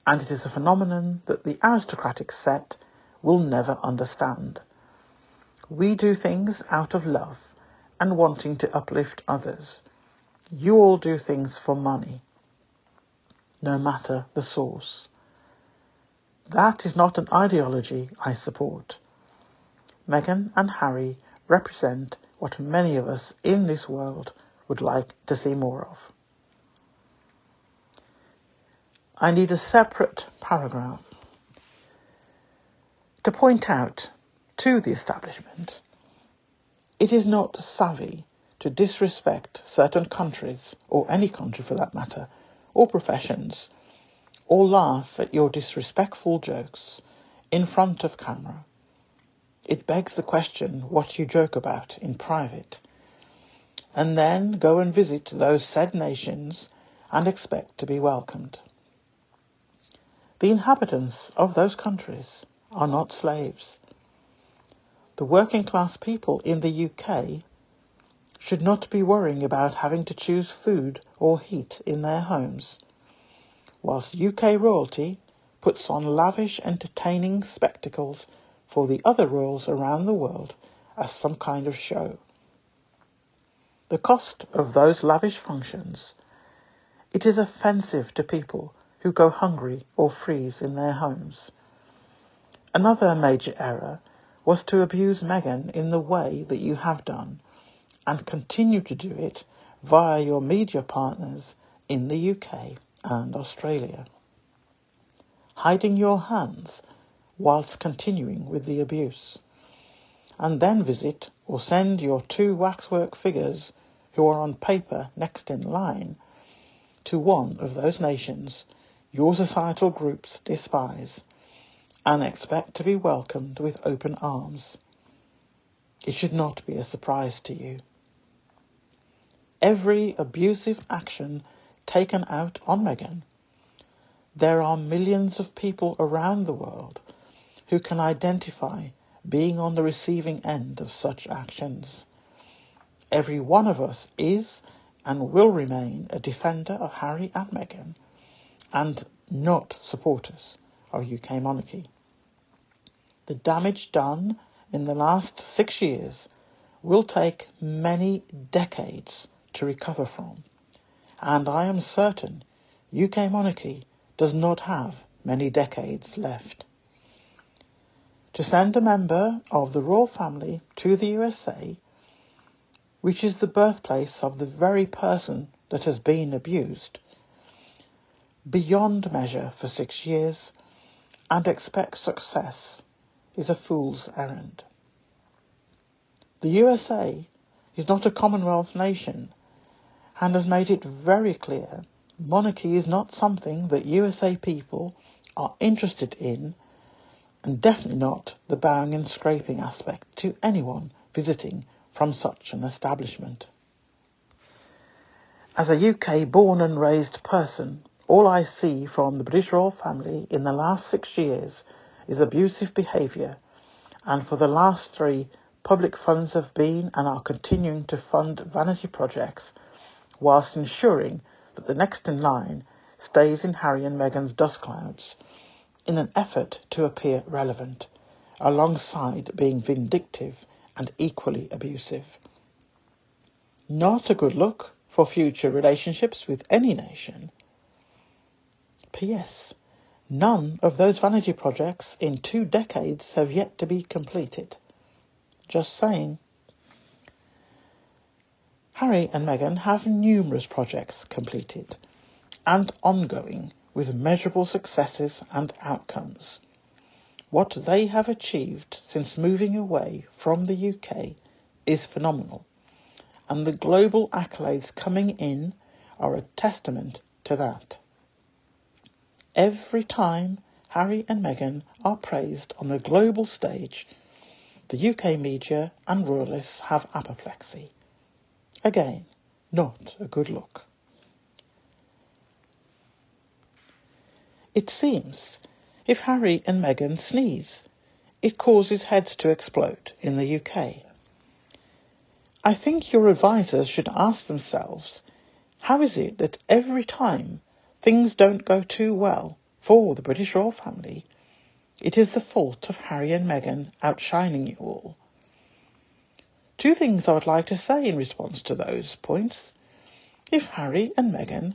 and it is a phenomenon that the aristocratic set will never understand. We do things out of love and wanting to uplift others. You all do things for money, no matter the source. That is not an ideology I support. Meghan and Harry represent what many of us in this world would like to see more of. I need a separate paragraph to point out to the establishment it is not savvy to disrespect certain countries, or any country for that matter, or professions, or laugh at your disrespectful jokes in front of camera. It begs the question what you joke about in private, and then go and visit those said nations and expect to be welcomed. The inhabitants of those countries are not slaves. The working class people in the UK should not be worrying about having to choose food or heat in their homes, whilst UK royalty puts on lavish entertaining spectacles for the other royals around the world as some kind of show. The cost of those lavish functions, it is offensive to people who go hungry or freeze in their homes. Another major error was to abuse Meghan in the way that you have done, and continue to do it via your media partners in the UK and Australia, hiding your hands whilst continuing with the abuse, and then visit or send your 2 waxwork figures who are on paper next in line to one of those nations your societal groups despise and expect to be welcomed with open arms. It should not be a surprise to you. Every abusive action taken out on Meghan, there are millions of people around the world who can identify being on the receiving end of such actions. Every one of us is and will remain a defender of Harry and Meghan, and not supporters of UK monarchy. The damage done in the last 6 years will take many decades to recover from, and I am certain UK monarchy does not have many decades left. To send a member of the royal family to the USA, which is the birthplace of the very person that has been abused, beyond measure for 6 years, and expect success is a fool's errand. The USA is not a Commonwealth nation and has made it very clear monarchy is not something that USA people are interested in, and definitely not the bowing and scraping aspect to anyone visiting from such an establishment. As a UK born and raised person, all I see from the British royal family in the last 6 years is abusive behaviour, and for the last 3, public funds have been and are continuing to fund vanity projects, whilst ensuring that the next in line stays in Harry and Meghan's dust clouds, in an effort to appear relevant, alongside being vindictive and equally abusive. Not a good look for future relationships with any nation. P.S. None of those vanity projects in 2 decades have yet to be completed. Just saying. Harry and Meghan have numerous projects completed and ongoing with measurable successes and outcomes. What they have achieved since moving away from the UK is phenomenal, and the global accolades coming in are a testament to that. Every time Harry and Meghan are praised on a global stage, the UK media and royalists have apoplexy. Again, not a good look. It seems if Harry and Meghan sneeze, it causes heads to explode in the UK. I think your advisors should ask themselves, how is it that every time things don't go too well for the British royal family, it is the fault of Harry and Meghan outshining you all? 2 things I would like to say in response to those points. If Harry and Meghan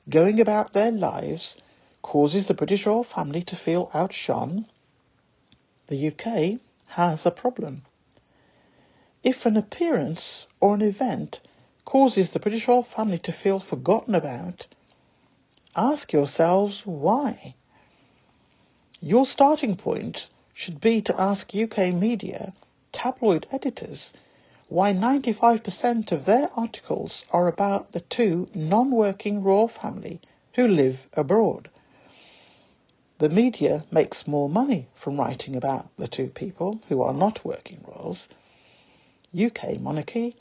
going about their lives causes the British royal family to feel outshone, the UK has a problem. If an appearance or an event causes the British royal family to feel forgotten about, ask yourselves why. Your starting point should be to ask UK media, tabloid editors, why 95% of their articles are about the 2 non-working royal family who live abroad. The media makes more money from writing about the two people who are not working royals. UK monarchy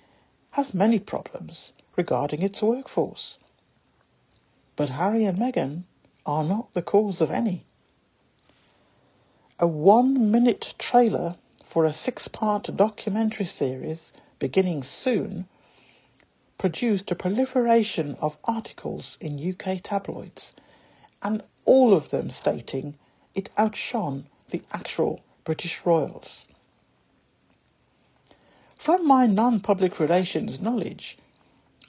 has many problems regarding its workforce. But Harry and Meghan are not the cause of any. A 1-minute trailer for a 6-part documentary series beginning soon produced a proliferation of articles in UK tabloids, and all of them stating it outshone the actual British royals. From my non-public relations knowledge,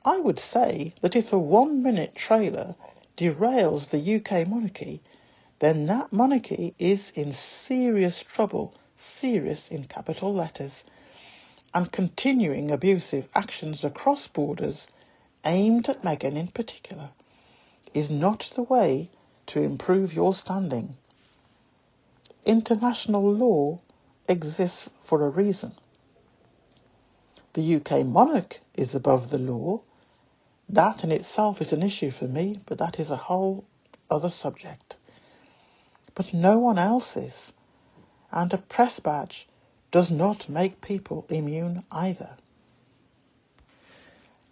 I would say that if a 1-minute trailer derails the UK monarchy, then that monarchy is in serious trouble, serious in capital letters, and continuing abusive actions across borders aimed at Meghan in particular is not the way to improve your standing. International law exists for a reason. The UK monarch is above the law. That in itself is an issue for me, but that is a whole other subject. But no one else is, and a press badge does not make people immune either.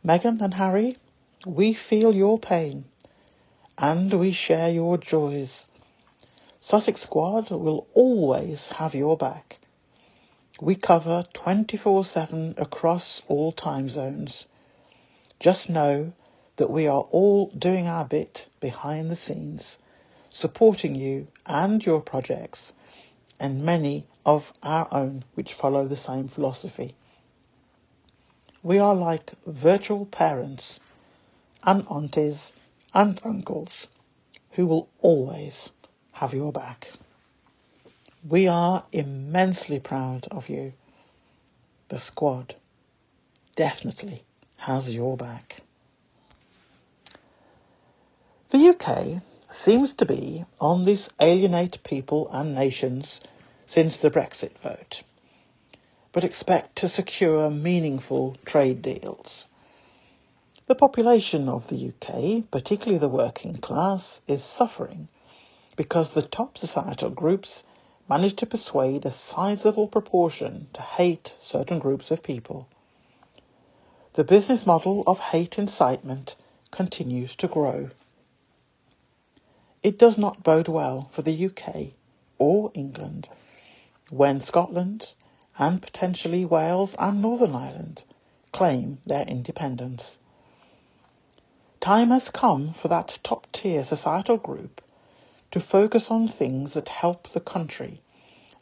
Meghan and Harry, we feel your pain, and we share your joys. Sussex Squad will always have your back. We cover 24/7 across all time zones. Just know that we are all doing our bit behind the scenes, supporting you and your projects, and many of our own which follow the same philosophy. We are like virtual parents and aunties and uncles who will always have your back. We are immensely proud of you. The squad definitely has your back. The UK seems to be on this alienate people and nations since the Brexit vote, but expect to secure meaningful trade deals. The population of the UK, particularly the working class, is suffering because the top societal groups manage to persuade a sizable proportion to hate certain groups of people. The business model of hate incitement continues to grow. It does not bode well for the UK or England when Scotland and potentially Wales and Northern Ireland claim their independence. Time has come for that top-tier societal group to focus on things that help the country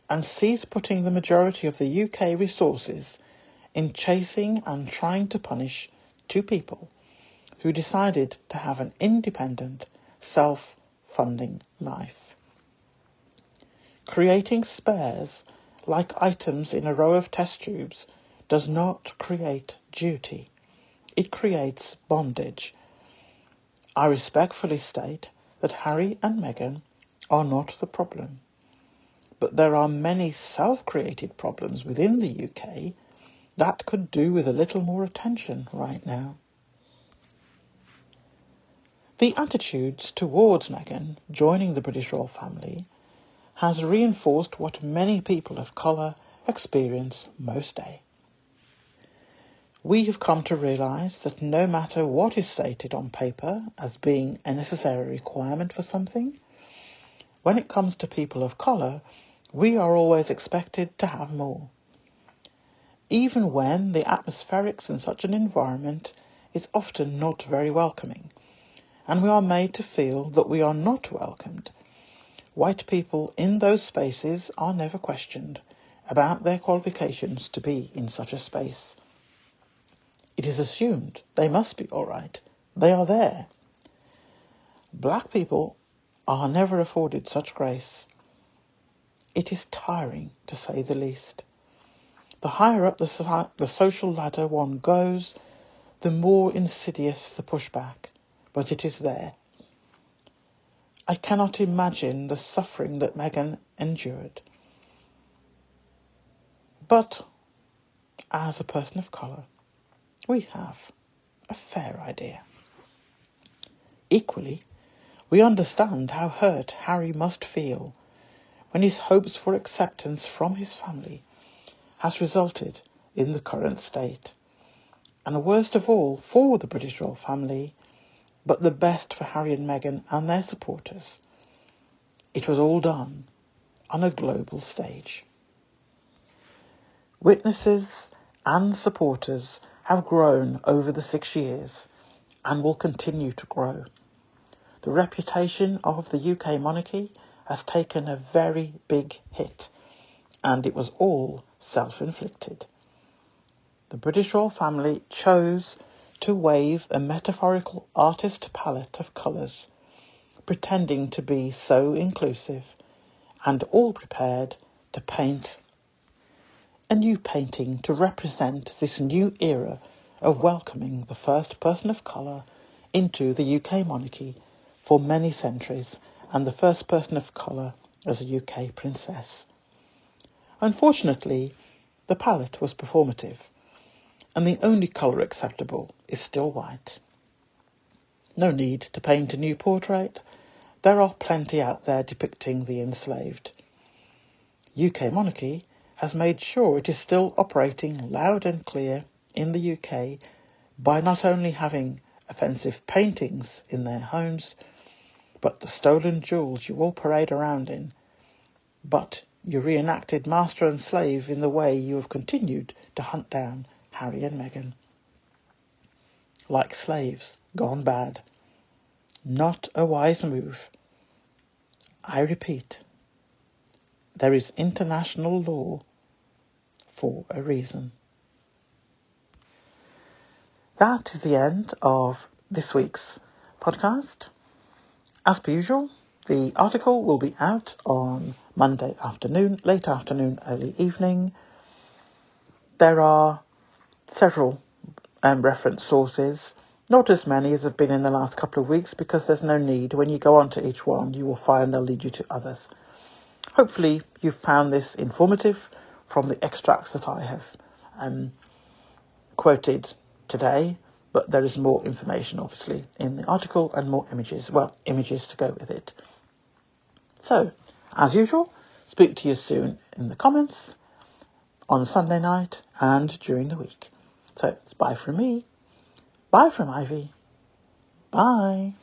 and cease putting the majority of the UK resources in chasing and trying to punish two people who decided to have an independent, self-funding life. Creating spares like items in a row of test tubes does not create duty. It creates bondage. I respectfully state that Harry and Meghan are not the problem. But there are many self-created problems within the UK that could do with a little more attention right now. The attitudes towards Meghan joining the British royal family has reinforced what many people of colour experience most day. We have come to realise that no matter what is stated on paper as being a necessary requirement for something, when it comes to people of colour, we are always expected to have more. Even when the atmospherics in such an environment is often not very welcoming, and we are made to feel that we are not welcomed. White people in those spaces are never questioned about their qualifications to be in such a space. It is assumed they must be all right. They are there. Black people are never afforded such grace. It is tiring, to say the least. The higher up the social ladder one goes, the more insidious the pushback, but it is there. I cannot imagine the suffering that Meghan endured. But, as a person of colour, we have a fair idea. Equally, We understand how hurt Harry must feel when his hopes for acceptance from his family has resulted in the current state. And worst of all for the British royal family, but the best for Harry and Meghan and their supporters, it was all done on a global stage. Witnesses and supporters have grown over the 6 years and will continue to grow. The reputation of the UK monarchy has taken a very big hit, and it was all self-inflicted. The British royal family chose to wave a metaphorical artist palette of colours, pretending to be so inclusive, and all prepared to paint a new painting to represent this new era of welcoming the first person of colour into the UK monarchy for many centuries, and the first person of colour as a UK princess. Unfortunately, the palette was performative, and the only colour acceptable is still white. No need to paint a new portrait. There are plenty out there depicting the enslaved. UK monarchy has made sure it is still operating loud and clear in the UK by not only having offensive paintings in their homes, but the stolen jewels you all parade around in, but you reenacted master and slave in the way you have continued to hunt down Harry and Meghan. Like slaves gone bad. Not a wise move. I repeat, there is international law for a reason. That is the end of this week's podcast. As per usual, the article will be out on Monday afternoon, late afternoon, early evening. There are several reference sources, not as many as have been in the last couple of weeks, because there's no need. When you go on to each one, you will find they'll lead you to others. Hopefully you've found this informative from the extracts that I have quoted today, but there is more information obviously in the article and more images to go with it. So, as usual, speak to you soon in the comments on Sunday night and during the week. So it's bye from me, bye from Ivy, bye.